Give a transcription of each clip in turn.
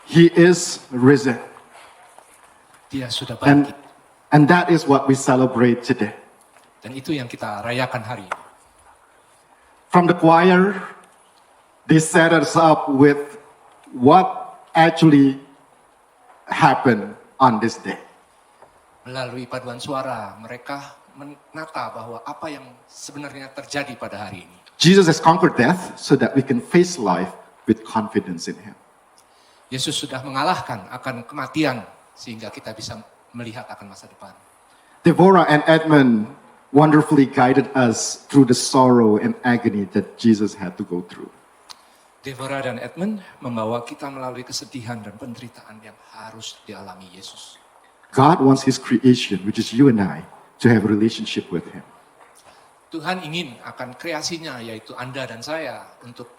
He is risen. Dia sudah bangkit. And that is what we celebrate today. Dan itu yang kita rayakan hari ini. From the choir, they set us up with what actually happened on this day. Melalui paduan suara, mereka menata bahwa apa yang sebenarnya terjadi pada hari ini. Jesus has conquered death so that we can face life with confidence in Him. Yesus sudah mengalahkan akan kematian sehingga kita bisa melihat akan masa depan. Deborah and Edmund wonderfully guided us through the sorrow and agony that Jesus had to go through. Deborah dan Edmund membawa kita melalui kesedihan dan penderitaan yang harus dialami Yesus. God wants His creation, which is you and I, to have a relationship with Him. Tuhan ingin akan kreasinya, yaitu Anda dan saya, untuk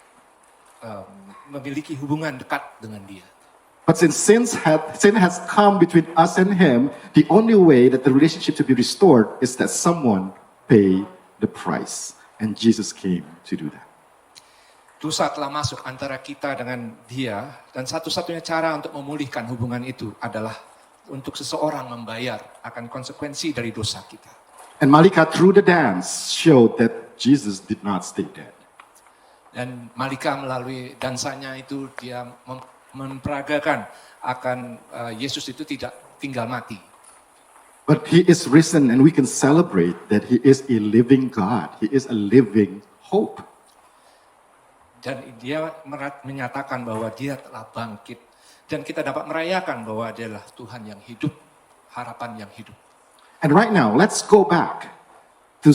memiliki hubungan dekat dengan Dia. But since sin has come between us and Him, the only way that the relationship to be restored is that someone pay the price. And Jesus came to do that. Dosa telah masuk antara kita dengan Dia, dan satu-satunya cara untuk memulihkan hubungan itu adalah untuk seseorang membayar akan konsekuensi dari dosa kita. And Malika, through the dance, showed that Jesus did not stay dead. Dan Malika melalui dansanya itu dia memperagakan akan Yesus itu tidak tinggal mati. But He is risen and we can celebrate that He is a living God. He is a living hope. Dan dia menyatakan bahwa Dia telah bangkit. Dan kita dapat merayakan bahwa Dia adalah Tuhan yang hidup, harapan yang hidup. And right now, let's go back to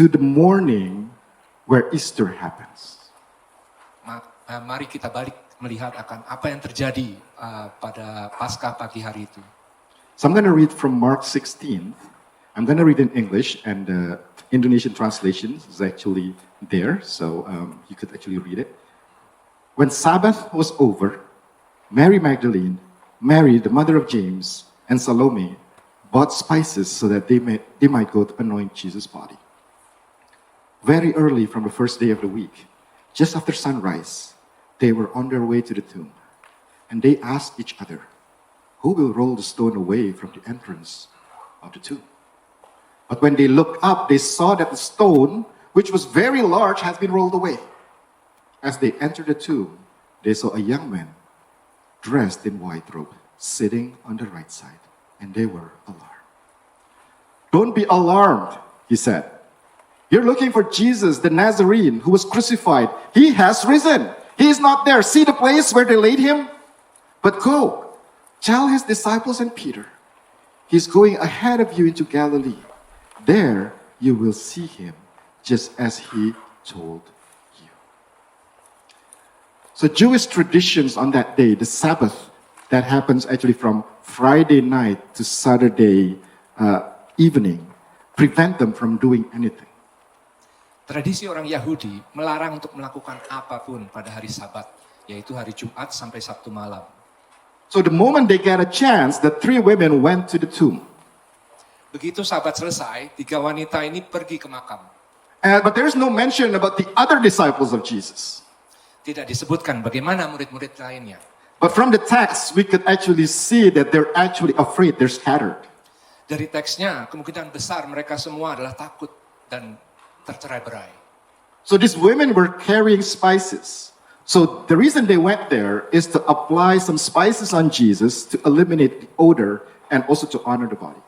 the morning where Easter happens. Mari kita balik melihat akan apa yang terjadi pada Paskah pagi hari itu. So I'm going to read from Mark 16. I'm going to read in English, and the Indonesian translation is actually there, so you could actually read it. When Sabbath was over, Mary Magdalene, Mary, the mother of James, and Salome bought spices so that they might go to anoint Jesus' body. Very early from the first day of the week, just after sunrise, they were on their way to the tomb, and they asked each other, "Who will roll the stone away from the entrance of the tomb?" But when they looked up, they saw that the stone, which was very large, has been rolled away. As they entered the tomb, they saw a young man dressed in white robe, sitting on the right side, and they were alarmed. "Don't be alarmed," he said. "You're looking for Jesus, the Nazarene, who was crucified. He has risen. He is not there. See the place where they laid him? But go, tell his disciples and Peter, he's going ahead of you into Galilee. There you will see him, just as he told you." So Jewish traditions on that day, the Sabbath, that happens actually from Friday night to Saturday evening, prevent them from doing anything. Tradisi orang Yahudi melarang untuk melakukan apapun pada hari Sabat, yaitu hari Jumat sampai Sabtu malam. So the moment they get a chance, the three women went to the tomb. Begitu Sabat selesai, 3 wanita ini pergi ke makam. But there's no mention about the other disciples of Jesus. Tidak disebutkan bagaimana murid-murid lainnya. But from the text, we could actually see that they're actually afraid, they're scattered. Dari teksnya, kemungkinan besar mereka semua adalah takut dan tercerai-berai. So these women were carrying spices. So the reason they went there is to apply some spices on Jesus to eliminate the odor and also to honor the body.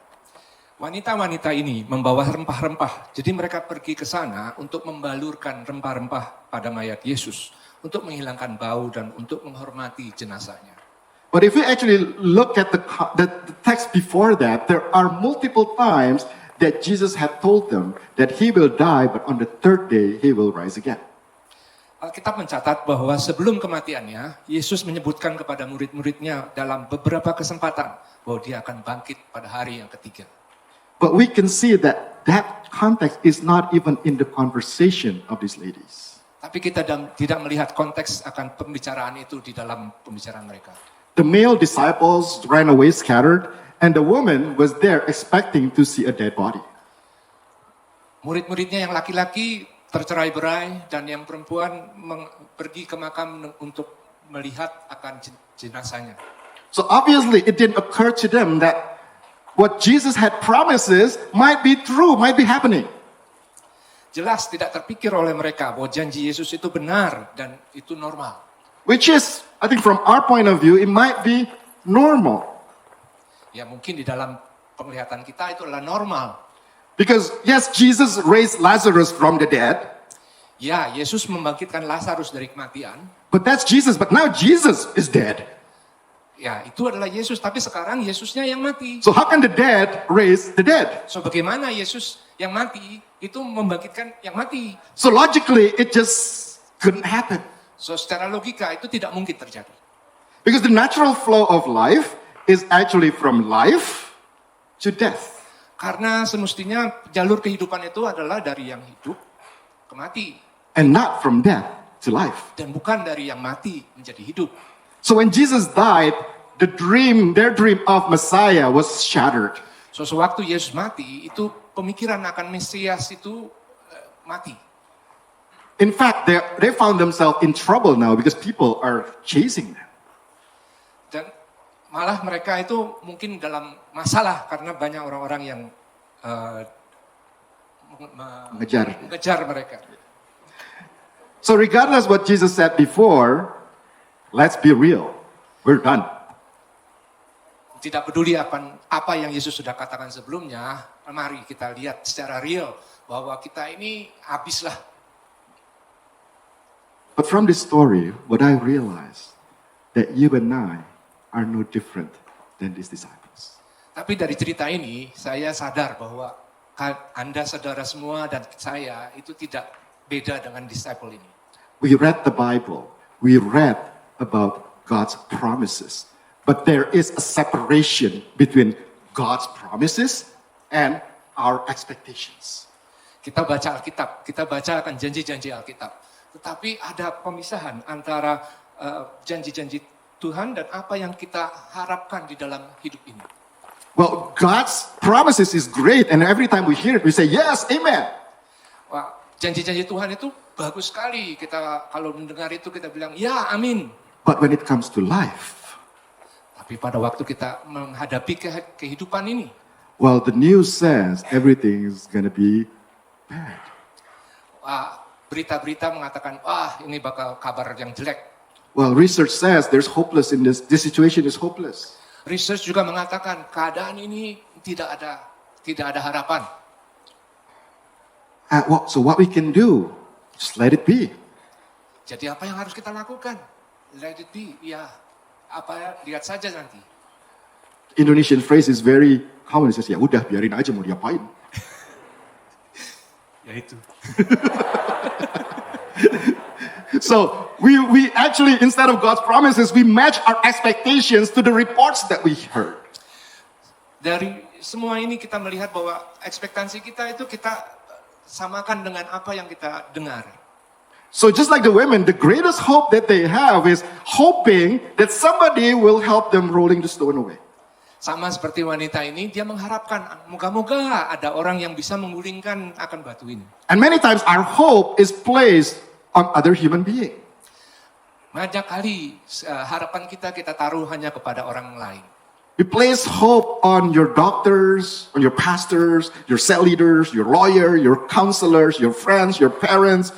Wanita-wanita ini membawa rempah-rempah. Jadi mereka pergi ke sana untuk membalurkan rempah-rempah pada mayat Yesus, untuk menghilangkan bau dan untuk menghormati jenazahnya. But if we actually look at the text before that, there are multiple times that Jesus had told them that he will die, but on the third day he will rise again. Alkitab mencatat bahwa sebelum kematiannya, Yesus menyebutkan kepada murid-muridnya dalam beberapa kesempatan bahwa dia akan bangkit pada hari yang ketiga. But we can see that context is not even in the conversation of these ladies. Tapi kita tidak melihat konteks akan pembicaraan itu di dalam pembicaraan mereka. The male disciples ran away scattered, and the woman was there expecting to see a dead body. Murid-muridnya yang laki-laki tercerai-berai dan yang perempuan pergi ke makam untuk melihat akan jenazahnya. So obviously it didn't occur to them that what Jesus had promises might be true, might be happening. Jelas tidak terpikir oleh mereka bahwa janji Yesus itu benar dan itu normal. Which is, I think from our point of view, it might be normal. Ya mungkin di dalam penglihatan kita itu adalah normal. Because yes, Jesus raised Lazarus from the dead, Ya, Yesus membangkitkan Lazarus dari kematian. but that's Jesus. But now Jesus is dead. Ya, itu adalah Yesus, tapi sekarang Yesusnya yang mati. So how can the dead raise the dead? So bagaimana Yesus yang mati itu membangkitkan yang mati? So logically, it just couldn't happen. So secara logika itu tidak mungkin terjadi. Because the natural flow of life is actually from life to death. Karena semestinya jalur kehidupan itu adalah dari yang hidup ke mati. And not from death to life. Dan bukan dari yang mati menjadi hidup. So when Jesus died, their dream of Messiah was shattered. So sewaktu Yesus mati, itu pemikiran akan Mesias itu mati. In fact, they found themselves in trouble now because people are chasing them. Dan malah mereka itu mungkin dalam masalah karena banyak orang-orang yang mengejar mereka. So regardless what Jesus said before, let's be real. We're done. Tidak peduli apa yang Yesus sudah katakan sebelumnya, mari kita lihat secara real bahwa kita ini habislah. But from this story, what I realized that you and I are no different than these disciples. Tapi dari cerita ini, saya sadar bahwa Anda saudara semua dan saya itu tidak beda dengan disciple ini. We read the Bible. We read about God's promises. But there is a separation between God's promises and our expectations. Kita baca Alkitab, kita baca akan janji-janji Alkitab. Tetapi ada pemisahan antara janji-janji Tuhan dan apa yang kita harapkan di dalam hidup ini. Well, God's promises is great, and every time we hear it, we say, yes, amen. Wah, janji-janji Tuhan itu bagus sekali. Kita kalau mendengar itu kita bilang, ya amin. But when it comes to life, tapi pada waktu kita menghadapi kehidupan ini, well, the news says everything is going to be bad. wah, berita-berita mengatakan, wah ini bakal kabar yang jelek. Well, research says there's hopeless in this situation is hopeless. Research juga mengatakan keadaan ini tidak ada harapan. So what we can do, just let it be. Jadi apa yang harus kita lakukan? Let it be, ya lihat saja nanti. Indonesian phrase is very common. It says, ya udah biarin aja mau diapain. Ya itu. So we actually, instead of God's promises, we match our expectations to the reports that we heard. Dari semua ini kita melihat bahwa ekspektasi kita itu kita samakan dengan apa yang kita dengar. So just like the women, the greatest hope that they have is hoping that somebody will help them rolling the stone away. Sama seperti wanita ini, dia mengharapkan moga-moga ada orang yang bisa menggulingkan akan batu ini. And many times our hope is placed on other human being. Banyak kali harapan kita taruh hanya kepada orang lain. We place hope on your doctors, on your pastors, your cell leaders, your lawyer, your counselors, your friends, your parents.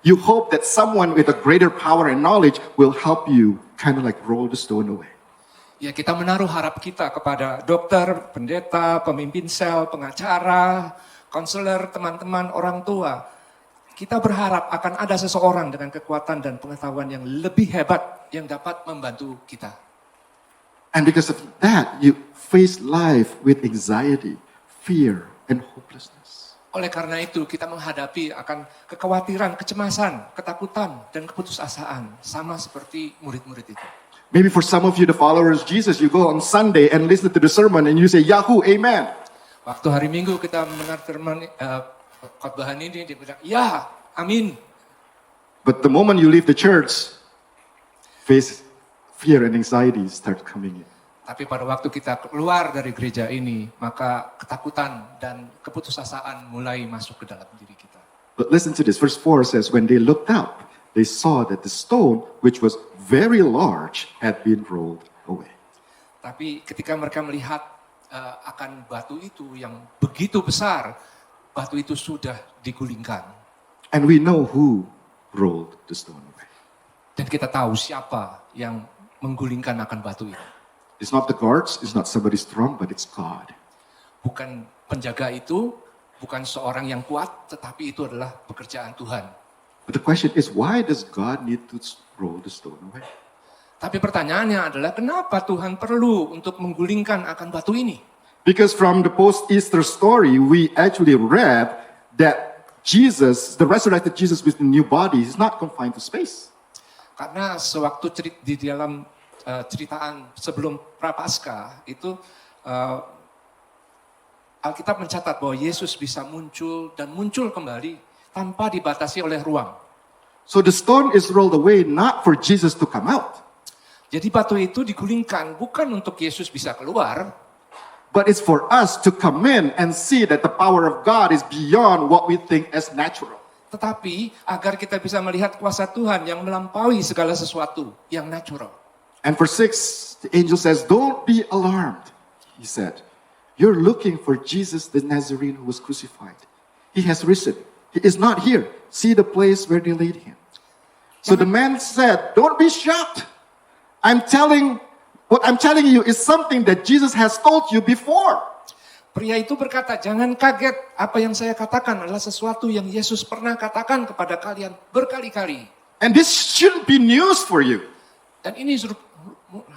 You hope that someone with a greater power and knowledge will help you kind of like roll the stone away. Ya, kita menaruh harap kita kepada dokter, pendeta, pemimpin sel, pengacara, konselor, teman-teman, orang tua. Kita berharap akan ada seseorang dengan kekuatan dan pengetahuan yang lebih hebat yang dapat membantu kita. And because of that, you face life with anxiety, fear, and hopelessness. Oleh karena itu, kita menghadapi akan kekhawatiran, kecemasan, ketakutan, dan keputusasaan. Sama seperti murid-murid itu. Maybe for some of you, the followers of Jesus, you go on Sunday and listen to the sermon and you say, Yahoo, amen. Waktu hari Minggu kita mendengar firman khotbahan ini, dia bilang, ya, amin. But the moment you leave the church, face fear and anxiety start coming in. Tapi pada waktu kita keluar dari gereja ini, maka ketakutan dan keputusasaan mulai masuk ke dalam diri kita. But listen to this, verse 4 says, when they looked up, they saw that the stone, which was very large, had been rolled away. Tapi ketika mereka melihat akan batu itu yang begitu besar, batu itu sudah digulingkan. And we know who rolled the stone away. Dan kita tahu siapa yang menggulingkan akan batu itu. It's not the guards, it's not somebody strong, but it's God. Bukan penjaga itu, bukan seorang yang kuat, tetapi itu adalah pekerjaan Tuhan. But the question is, why does God need to roll the stone away? Tapi pertanyaannya adalah kenapa Tuhan perlu untuk menggulingkan akan batu ini? Because from the post-Easter story, we actually read that Jesus, the resurrected Jesus with the new body, is not confined to space. Karena sewaktu di dalam ceritaan sebelum Prapaskah itu Alkitab mencatat bahwa Yesus bisa muncul dan muncul kembali tanpa dibatasi oleh ruang. So the stone is rolled away not for Jesus to come out, Jadi batu itu digulingkan bukan untuk Yesus bisa keluar, but it's for us to come in and see that the power of God is beyond what we think as natural. tetapi agar kita bisa melihat kuasa Tuhan yang melampaui segala sesuatu yang natural. And for 6, the angel says, don't be alarmed. He said, you're looking for Jesus the Nazarene who was crucified. He has risen. He is not here. See the place where they laid him. So the man said, don't be shocked. What I'm telling you is something that Jesus has told you before. Pria itu berkata, jangan kaget, apa yang saya katakan adalah sesuatu yang Yesus pernah katakan kepada kalian berkali-kali. And this shouldn't be news for you. Dan ini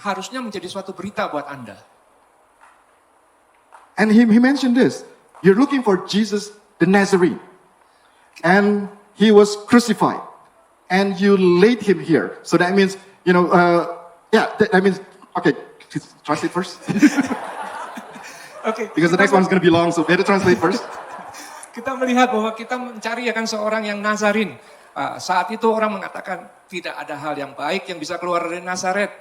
harusnya menjadi suatu berita buat Anda. And he mentioned this. You're looking for Jesus the Nazarene. And he was crucified. And you laid him here. So that means, that means, okay, translate first. Oke. Because the next one's going to be long, so better translate first. Kita melihat bahwa kita mencari akan seorang yang Nazarin. Saat itu orang mengatakan tidak ada hal yang baik yang bisa keluar dari Nazaret.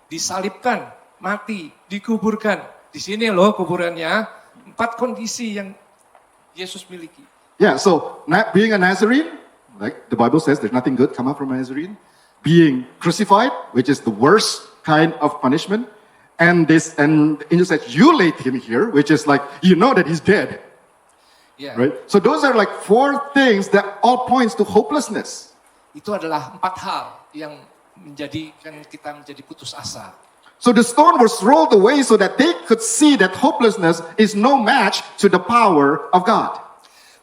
Disalibkan, mati, dikuburkan. Di sini loh kuburannya, 4 kondisi yang Yesus miliki. Yeah, so being a Nazarene, like the Bible says, there's nothing good come out from a Nazarene. Being crucified, which is the worst kind of punishment. And the angel said, you laid him here, which is like, you know that he's dead. Yeah. Right? So those are like 4 things that all points to hopelessness. Itu adalah 4 hal yang menjadikan kita menjadi putus asa. So the stone was rolled away so that they could see that hopelessness is no match to the power of God.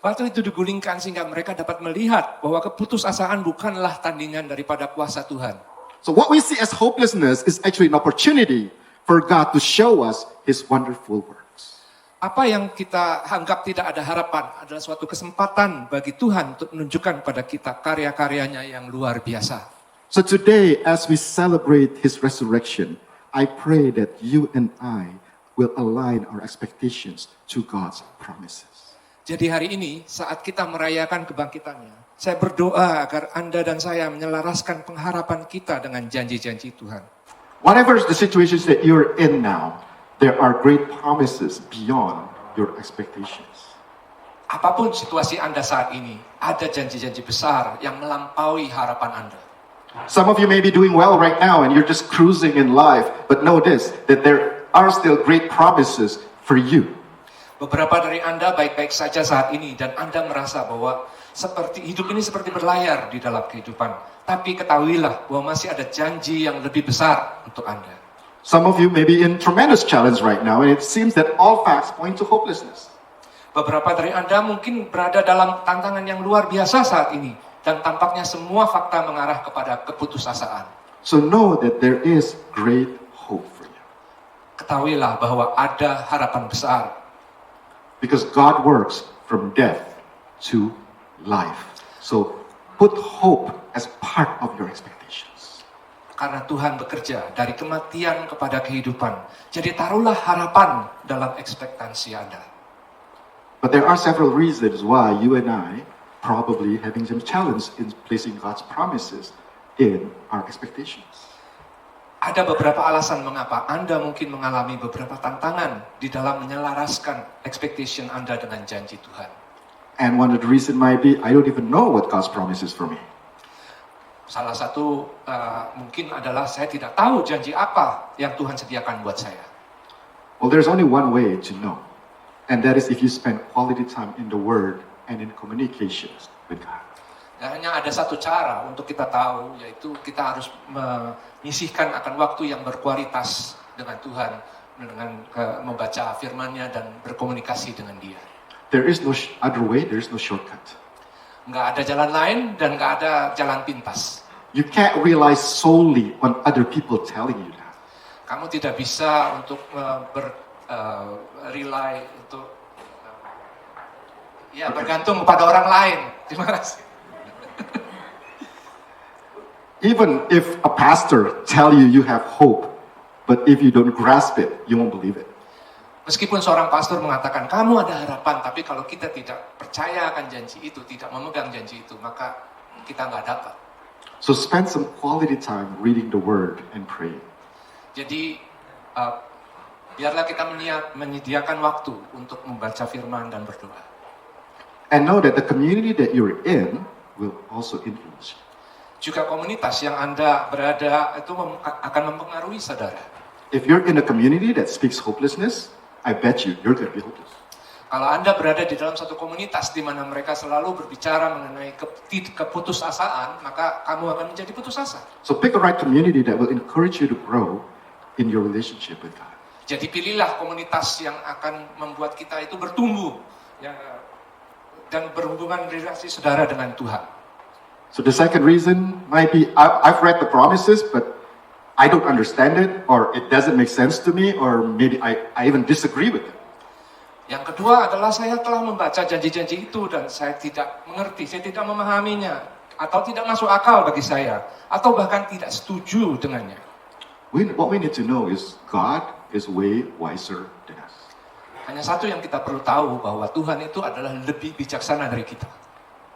Batu itu digulingkan sehingga mereka dapat melihat bahwa keputusasaan bukanlah tandingan daripada kuasa Tuhan. So what we see as hopelessness is actually an opportunity for God to show us His wonderful works. Apa yang kita anggap tidak ada harapan adalah suatu kesempatan bagi Tuhan untuk menunjukkan pada kita karya-karyanya yang luar biasa. So today, as we celebrate His resurrection, I pray that you and I will align our expectations to God's promises. Jadi hari ini saat kita merayakan kebangkitannya, saya berdoa agar Anda dan saya menyelaraskan pengharapan kita dengan janji-janji Tuhan. Whatever the situations that you're in now, there are great promises beyond your expectations. Apapun situasi Anda saat ini, ada janji-janji besar yang melampaui harapan Anda. Some of you may be doing well right now and you're just cruising in life, but know this, that there are still great promises for you. Beberapa dari Anda baik-baik saja saat ini dan Anda merasa bahwa hidup ini seperti berlayar di dalam kehidupan. Tapi ketahuilah bahwa masih ada janji yang lebih besar untuk Anda. Some of you may be in tremendous challenge right now and it seems that all facts point to hopelessness. Beberapa dari Anda mungkin berada dalam tantangan yang luar biasa saat ini dan tampaknya semua fakta mengarah kepada keputusasaan. So know that there is great hope for you. Ketahuilah bahwa ada harapan besar. Because God works from death to life. So put hope as part of your expectations. Karena Tuhan bekerja dari kematian kepada kehidupan. Jadi taruhlah harapan dalam ekspektasi Anda. But there are several reasons why you and I probably having some challenge in placing God's promises in our expectations. Ada beberapa alasan mengapa Anda mungkin mengalami beberapa tantangan di dalam menyelaraskan expectation Anda dengan janji Tuhan. And one of the reasons might be, I don't even know what God's promise is for me. Salah satu mungkin adalah saya tidak tahu janji apa yang Tuhan sediakan buat saya. Well, there's only one way to know, and that is if you spend quality time in the Word and in communications with God. Dan hanya ada satu cara untuk kita tahu, yaitu kita harus menyisihkan akan waktu yang berkualitas dengan Tuhan, dengan membaca firman-Nya dan berkomunikasi dengan Dia. There is no other way, there is no shortcut. Nggak ada jalan lain dan nggak ada jalan pintas. You can't rely solely on other people telling you that. Kamu tidak bisa untuk rely untuk bergantung kepada orang lain. Terima kasih. Even if a pastor tell you you have hope, but if you don't grasp it, you won't believe it. Meskipun seorang pastor mengatakan kamu ada harapan, tapi kalau kita tidak percaya akan janji itu, tidak memegang janji itu, maka kita nggak dapat. So spend some quality time reading the Word and praying. Jadi biarlah kita menyediakan waktu untuk membaca firman dan berdoa. And know that the community that you're in will also influence you. Juga komunitas yang Anda berada itu akan mempengaruhi saudara. If you're in a community that speaks hopelessness, I bet you're going to be hopeless. Kalau Anda berada di dalam satu komunitas di mana mereka selalu berbicara mengenai keputusasaan, maka kamu akan menjadi putus asa. So pick a right community that will encourage you to grow in your relationship with God. Jadi pilihlah komunitas yang akan membuat kita itu bertumbuh dan berhubungan relasi saudara dengan Tuhan. So the second reason might be I've read the promises, but I don't understand it, or it doesn't make sense to me, or maybe I even disagree with it. Yang kedua adalah saya telah membaca janji-janji itu dan saya tidak mengerti, saya tidak memahaminya, atau tidak masuk akal bagi saya, atau bahkan tidak setuju dengannya. What we need to know is God is way wiser than us. Hanya satu yang kita perlu tahu, bahwa Tuhan itu adalah lebih bijaksana dari kita.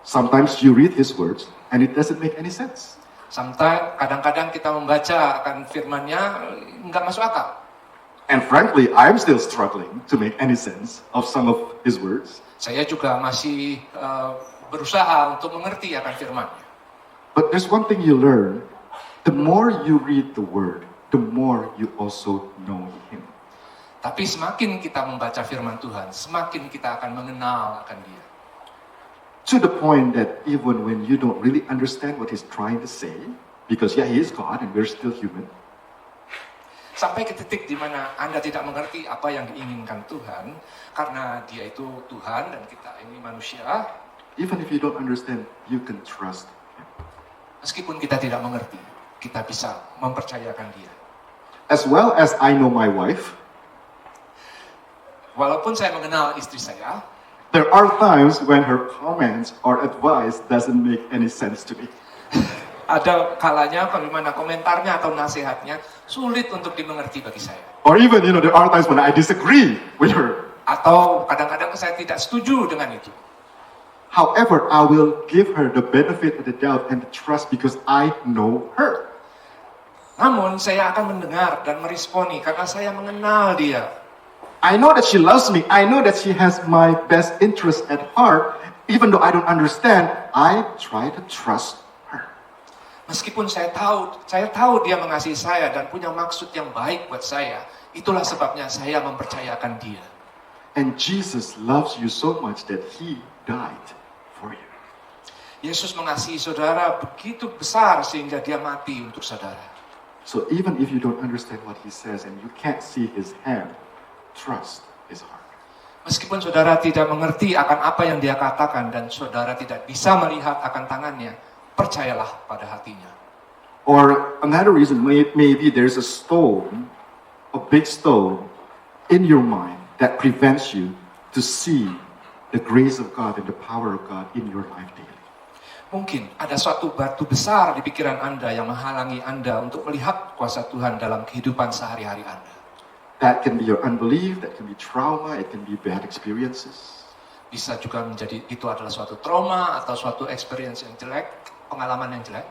Sometimes you read His words and it doesn't make any sense. Kadang-kadang kita membaca akan firman-Nya nggak masuk akal. And frankly, I'm still struggling to make any sense of some of His words. Saya juga masih berusaha untuk mengerti akan firman-Nya. But there's one thing you learn, the more you read the Word, the more you also know Him. Tapi semakin kita membaca firman Tuhan, semakin kita akan mengenal akan Dia. To the point that even when you don't really understand what He's trying to say, because He is God and we're still human. Sampai ke titik di mana Anda tidak mengerti apa yang diinginkan Tuhan, karena Dia itu Tuhan dan kita ini manusia. Even if you don't understand, you can trust Him. Meskipun kita tidak mengerti, kita bisa mempercayakan Dia. As well as I know my wife, walaupun saya mengenal istri saya, there are times when her comments or advice doesn't make any sense to me. ada kalanya bagaimana komentarnya atau nasihatnya sulit untuk dimengerti bagi saya. Or even, there are times when I disagree with her. Atau kadang-kadang saya tidak setuju dengan itu. However, I will give her the benefit of the doubt and the trust because I know her. Namun saya akan mendengar dan meresponi karena saya mengenal dia. I know that she loves me. I know that she has my best interest at heart. Even though I don't understand, I try to trust her. Meskipun saya tahu dia mengasihi saya dan punya maksud yang baik buat saya. Itulah sebabnya saya mempercayakan dia. And Jesus loves you so much that He died for you. Yesus mengasihi saudara begitu besar sehingga dia mati untuk saudara. So even if you don't understand what He says and you can't see His hand, trust His heart. Meskipun saudara tidak mengerti akan apa yang dia katakan dan saudara tidak bisa melihat akan tangannya, percayalah pada hatinya. Or another reason, maybe there's a stone, a big stone in your mind that prevents you to see the grace of God and the power of God in your life daily. Mungkin ada suatu batu besar di pikiran Anda yang menghalangi Anda untuk melihat kuasa Tuhan dalam kehidupan sehari-hari Anda. That can be your unbelief, that can be trauma, it can be bad experiences. Bisa juga menjadi itu adalah suatu trauma atau suatu experience yang jelek, pengalaman yang jelek.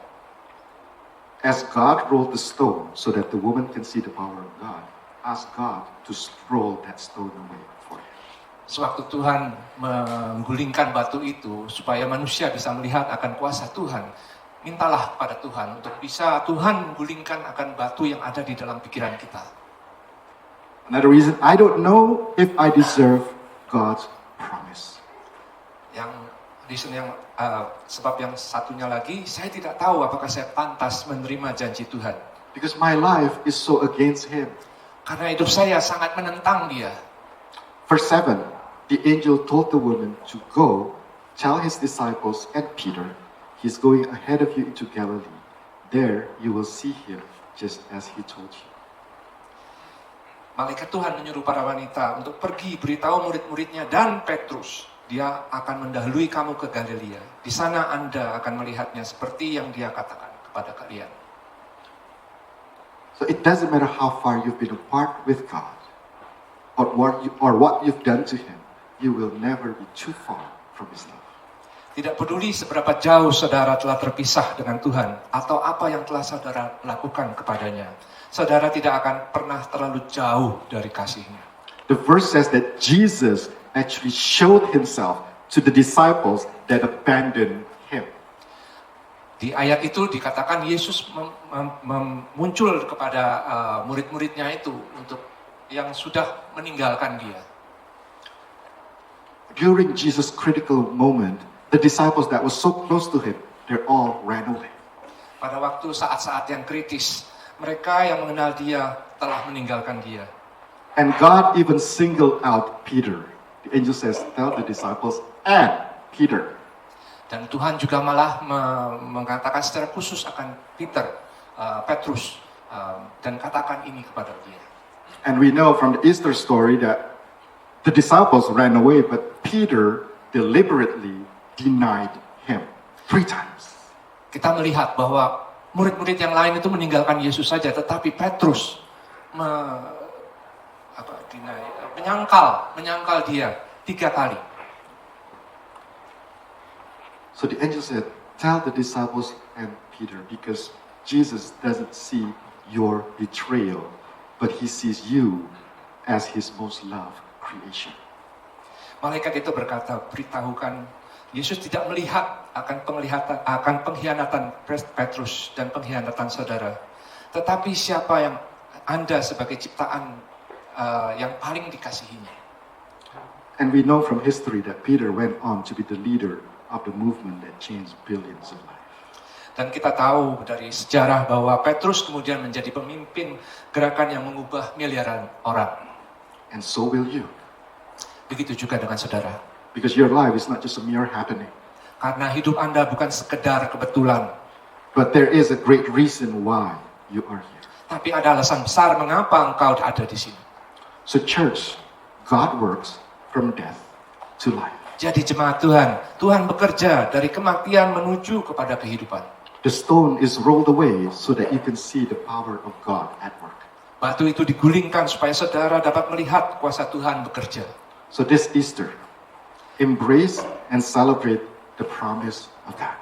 As God rolled the stone so that the woman can see the power of God, ask God to roll that stone away for you. Sewaktu Tuhan menggulingkan batu itu supaya manusia bisa melihat akan kuasa Tuhan, mintalah kepada Tuhan untuk bisa Tuhan gulingkan akan batu yang ada di dalam pikiran kita. Another reason, I don't know if I deserve God's promise. Sebab yang satunya lagi, saya tidak tahu apakah saya pantas menerima janji Tuhan. Because my life is so against Him. Karena hidup saya sangat menentang Dia. Verse 7, the angel told the woman to go, tell his disciples and Peter, he's going ahead of you into Galilee. There you will see him just as he told you. Malaikat Tuhan menyuruh para wanita untuk pergi beritahu murid-muridnya dan Petrus. Dia akan mendahului kamu ke Galilea. Di sana Anda akan melihatnya seperti yang Dia katakan kepada kalian. So it doesn't matter how far you've been apart with God, or what you've done to Him, you will never be too far from His love. Tidak peduli seberapa jauh saudara telah terpisah dengan Tuhan atau apa yang telah saudara lakukan kepadanya, saudara tidak akan pernah terlalu jauh dari kasih-Nya. The verse says that Jesus actually showed Himself to the disciples that abandoned Him. Di ayat itu dikatakan Yesus muncul kepada murid-muridnya itu untuk yang sudah meninggalkan Dia. During Jesus' critical moment, the disciples that were so close to Him, they all ran away. Pada waktu saat-saat yang kritis, mereka yang mengenal Dia telah meninggalkan Dia. And God even singled out Peter. The angel says, tell the disciples and Peter. Dan Tuhan juga malah mengatakan secara khusus akan Petrus, dan katakan ini kepada dia. And we know from the Easter story that the disciples ran away, but Peter deliberately denied Him 3 times. Kita melihat bahwa murid-murid yang lain itu meninggalkan Yesus saja, tetapi Petrus menyangkal dia 3 kali. So the angel said, tell the disciples and Peter, because Jesus doesn't see your betrayal, but He sees you as His most loved creation. Malaikat itu berkata, beritahukan, Yesus tidak melihat akan pengkhianatan Petrus dan pengkhianatan saudara. Tetapi siapa yang Anda sebagai ciptaan yang paling dikasihinya. And we know from history that Peter went on to be the leader of the movement that changed billions of lives. Dan kita tahu dari sejarah bahwa Petrus kemudian menjadi pemimpin gerakan yang mengubah miliaran orang. And so will you. Begitu juga dengan saudara. Because your life is not just a mere happening. Karena hidup Anda bukan sekedar kebetulan. But there is a great reason why you are here. Tapi ada alasan besar mengapa engkau ada di sini. So church, God works from death to life. Jadi jemaat Tuhan, Tuhan bekerja dari kematian menuju kepada kehidupan. The stone is rolled away so that you can see the power of God at work. Batu itu digulingkan supaya saudara dapat melihat kuasa Tuhan bekerja. So this Easter, embrace and celebrate the promise of God.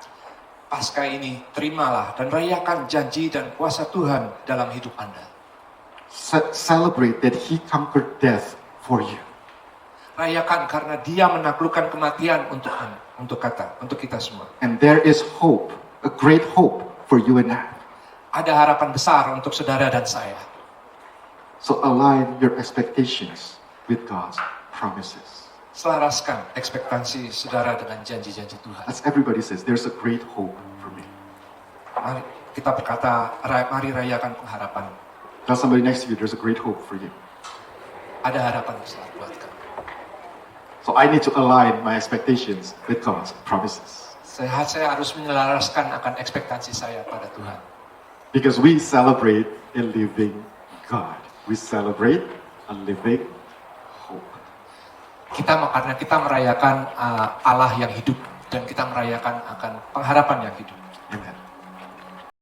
Pasca ini, terimalah dan rayakan janji dan kuasa Tuhan dalam hidup Anda. Celebrate that He conquered death for you. Rayakan karena Dia menaklukkan kematian untuk kita semua. And there is hope, a great hope for you and I. Ada harapan besar untuk saudara dan saya. So align your expectations with God's promises. Selaraskan ekspektasi saudara dengan janji-janji Tuhan. As everybody says, there's a great hope for me. Mari kita berkata, mari rayakan pengharapan. Tell somebody next to you, there's a great hope for you. Ada harapan besar buat kamu. So I need to align my expectations with God's promises. Saya harus menyelaraskan akan ekspektasi saya pada Tuhan. Because we celebrate a living God. We celebrate a living hope. Karena kita merayakan Allah yang hidup dan kita merayakan akan pengharapan yang hidup.